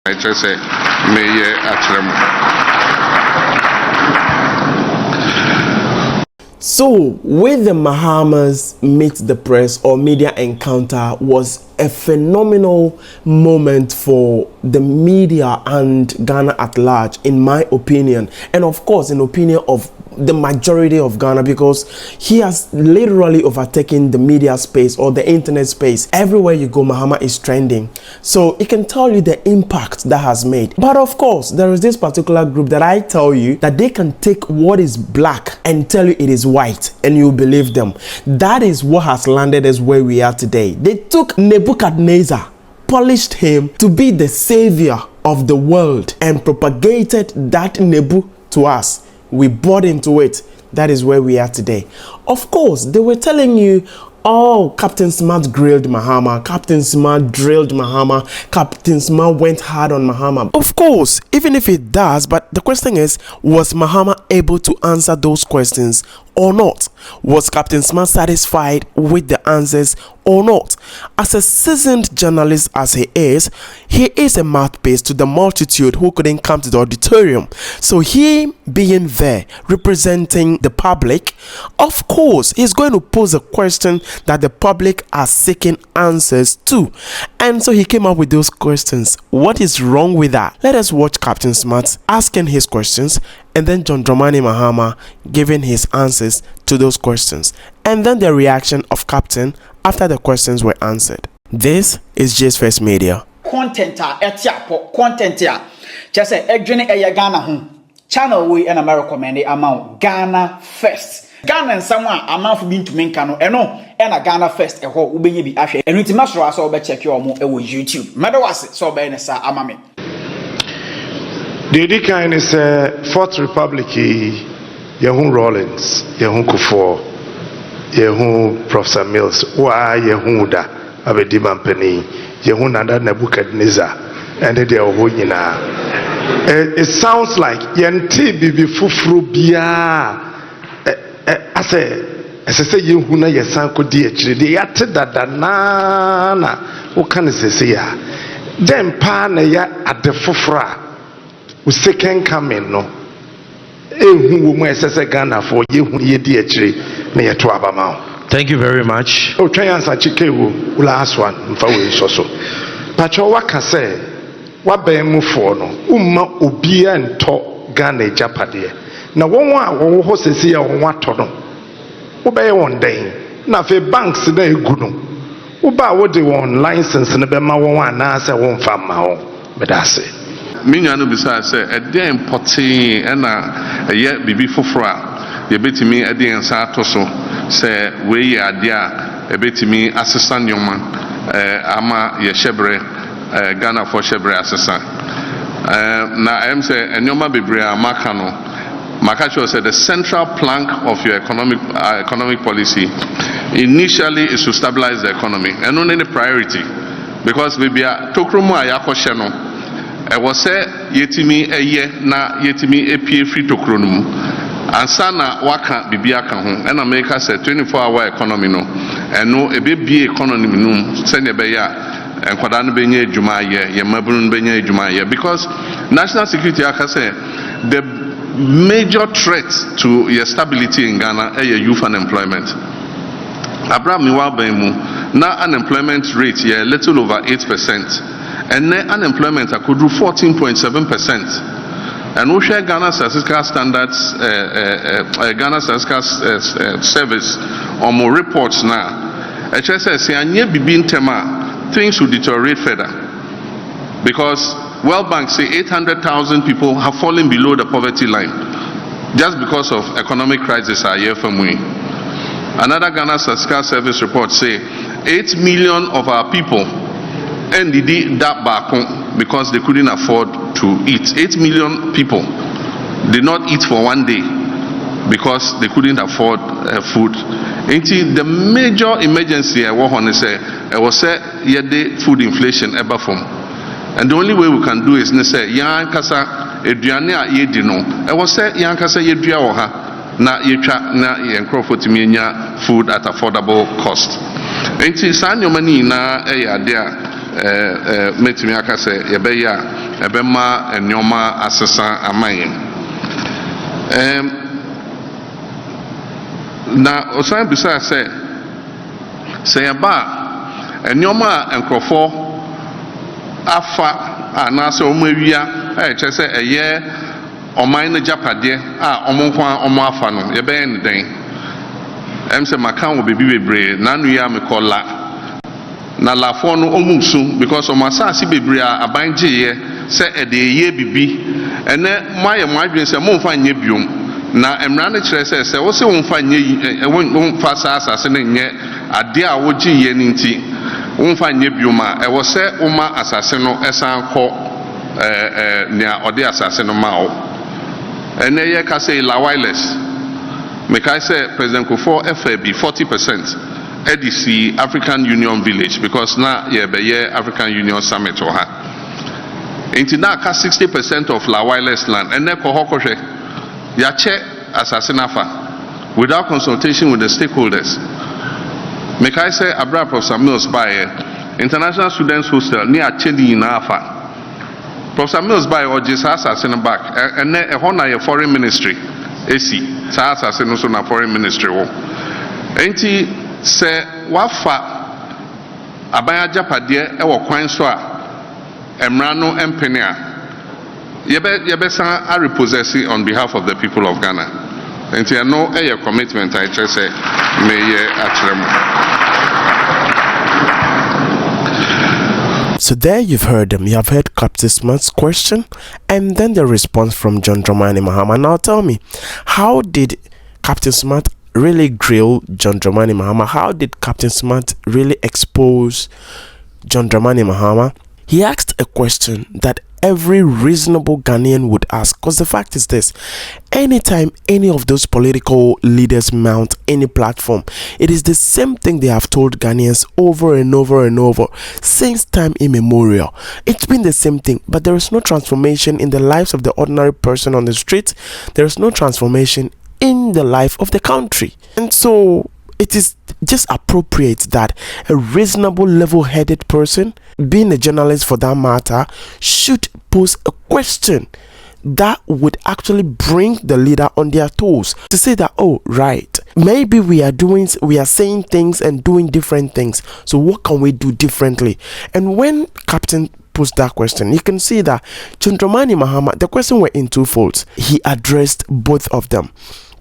I just say, may So, with the Mahamas Meet the Press or media encounter was a phenomenal moment for the media and Ghana at large, in my opinion, and of course, in opinion of the majority of Ghana, because he has literally overtaken the media space or the internet space. Everywhere you go, Mahama is trending. So it can tell you the impact that has made. But of course, there is this particular group that I tell you that they can take what is black and tell you it is white and you believe them. That is what has landed us where we are today. They took Nebuchadnezzar, polished him to be the savior of the world and propagated that Nebu to us. We bought into it. That is where we are today. Of course, they were telling you, oh, Captain Smart grilled Mahama, Captain Smart drilled Mahama, Captain Smart went hard on Mahama. Of course, even if it does, but the question is, was Mahama able to answer those questions or not? Was Captain Smart satisfied with the answers or not? As a seasoned journalist as he is a mouthpiece to the multitude who couldn't come to the auditorium. So he being there representing the public, of course, he's going to pose a question that the public are seeking answers to. And so he came up with those questions. What is wrong with that? Let us watch Captain Smart asking his questions, and then John Dramaning Mahama giving his answers to those questions, and then the reaction of Captain after the questions were answered. This is J's First Media. Content content just say edwene Ghana ho channel we and America recommend amount Ghana First. Ghana and someone amount for being to make no and a Ghana First a whole ubenye bi ahwe enu ti masoro aso be check your mo e wo YouTube meda wase so be ne sa amame. The kind is Fourth Republic, Yehun Rollins, Yehun Kufuor, Yehun Professor Mills, Wa Yehun Da, Abediman Penny, Yehun Nanda Nebuchadnezzar, and they are Woyina. It sounds like Yenti Bibi Fufrubia. I say, Yehuna Yasanko DH, the Yatida Danana, who can say ya? Then Pana ya at the Fufra. Second coming no who Ghana for you near to Abamau. Thank you very much. Oh, try answer Chikewu last one for so. Pacho waka say what be mu for no obia and to Ghana Japade. Na one ho sesi ya one to no. Obey one day. Na fe banks na egu no. Uba wo de one license na be ma one na say one farm ma ho. But that's it. Minyano bisa say a day importing and a year bibi fofra ye betimi e dey nsa to so say we ya dia e betimi assistant yoman ama ye shebre Ghana for shebre assistant na am say enyoma bebre amaka no maka say the central plank of your economic policy initially is to stabilize the economy and only the priority because we be tokromo ayakoshe no I was say yetimi eye na yetimi apie free to kronom ansa na waka bibia ka ho and America say 24-hour economy no eno ebebie economy no se ne be ya enkwada no benye adwuma ye mabunu benye adwuma ye because national security aka say the major threat to your stability in Ghana is youth unemployment. Abraham Miwabemu na unemployment rate ye little over 8%. And net unemployment could do 14.7%. And we share Ghana Statistical Standards, Ghana Statistical Service, or more reports now. HSS things will deteriorate further because World Bank say 800,000 people have fallen below the poverty line just because of economic crisis a year from we. Another Ghana Statistical Service report say 8 million of our people ended that back because they couldn't afford to eat. 8 million people did not eat for one day because they couldn't afford food. The major emergency I was food inflation ever from. And the only way we can do is say yan kasa eduane a yedi no e was say yan kasa yedua wo ha na yetwa na yenkrofo timinya food at affordable cost. Enti san yomani na ade a metimi aka say ye be ya ebema enyoma asesa amayen na osan bisa se yaba enyoma enkrofo afa anase omawia chese eye oman na japade omonkwa afa no yebe ne den se makan wo bebre na nu ya mekola na lafo no omumsu because o masasi bebre aban gye se ede ye bibi ene maye mwadwen se momfa nye biom na emra ne kire se wo se womfa nye womfa asase ne nye ade a wo gye ye nti womfa nye biom a wo se woma asase no esan kɔ nia ode asase no ma wo ene ye ka se la wireless mekai se President Kufuor FAB 40% EDC African Union Village because na ye be ye African Union Summit or ha enti na ka 60% of la wireless land ene ko hokohwe ya che assassinafa without consultation with the stakeholders mekai se abra Professor Mills by International Students Hostel ni a chedi na afa Professor Mills by or just assassin back ene e ho na ye foreign ministry esi sa assassin no so na foreign ministry wo enti se wafa abaya japade e wo kwan so a emra no empene a yebe san a repossess on behalf of the people of Ghana enti no e commitment I try say me ye atrem. So there you've heard them. You have heard Captain Smart's question and then the response from John Dramaning Mahama. Now tell me, how did Captain Smart really grill John Dramaning Mahama? How did Captain Smart really expose John Dramaning Mahama? He asked a question that every reasonable Ghanaian would ask, because the fact is this: anytime any of those political leaders mount any platform, it is the same thing they have told Ghanaians over and over and over since time immemorial. It's been the same thing, but there is no transformation in the lives of the ordinary person on the street. There is no transformation in the life of the country. And so it is just appropriate that a reasonable, level-headed person, being a journalist for that matter, should pose a question that would actually bring the leader on their toes to say that, oh right, maybe we are saying things and doing different things, so what can we do differently? And when Captain posed that question, you can see that John Dramaning Mahama, the question were in two folds. He addressed both of them.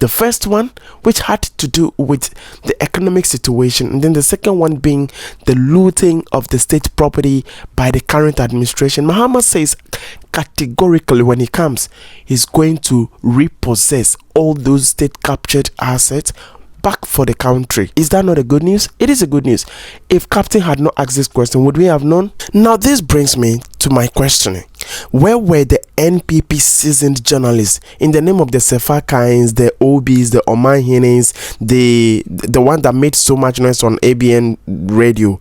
The first one, which had to do with the economic situation, and then the second one being the looting of the state property by the current administration. Mahama says categorically when he comes, he's going to repossess all those state captured assets back for the country. Is that not a good news? It is a good news. If Captain had not asked this question, would we have known? Now this brings me to my questioning. Where were the NPP seasoned journalists in the name of the Sefakines, the OBs, the Omanhines, the one that made so much noise on ABN radio?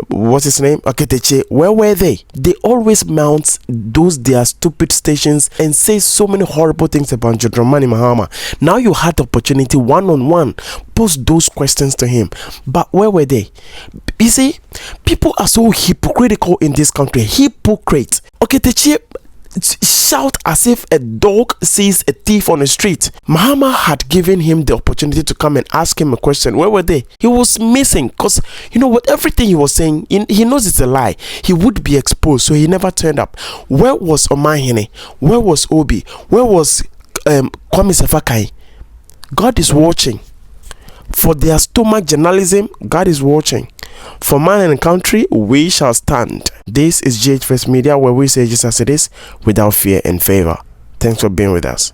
What's his name? Oketeche. Where were they? They always mount those their stupid stations and say so many horrible things about John Dramaning Mahama. Now you had the opportunity one-on-one pose those questions to him, but where were they? You see, people are so hypocritical in this country. Hypocrite. Oketeche shout as if a dog sees a thief on the street. Mahama had given him the opportunity to come and ask him a question. Where were they? He was missing, because you know what, everything he was saying, he knows it's a lie. He would be exposed, so he never turned up. Where was Omanhene? Where was Obi? Where was Kwame Sefakai? God is watching. For their stomach journalism, God is watching. For man and country, we shall stand. This is GH First Media, where we say just as it is, without fear and favor. Thanks for being with us.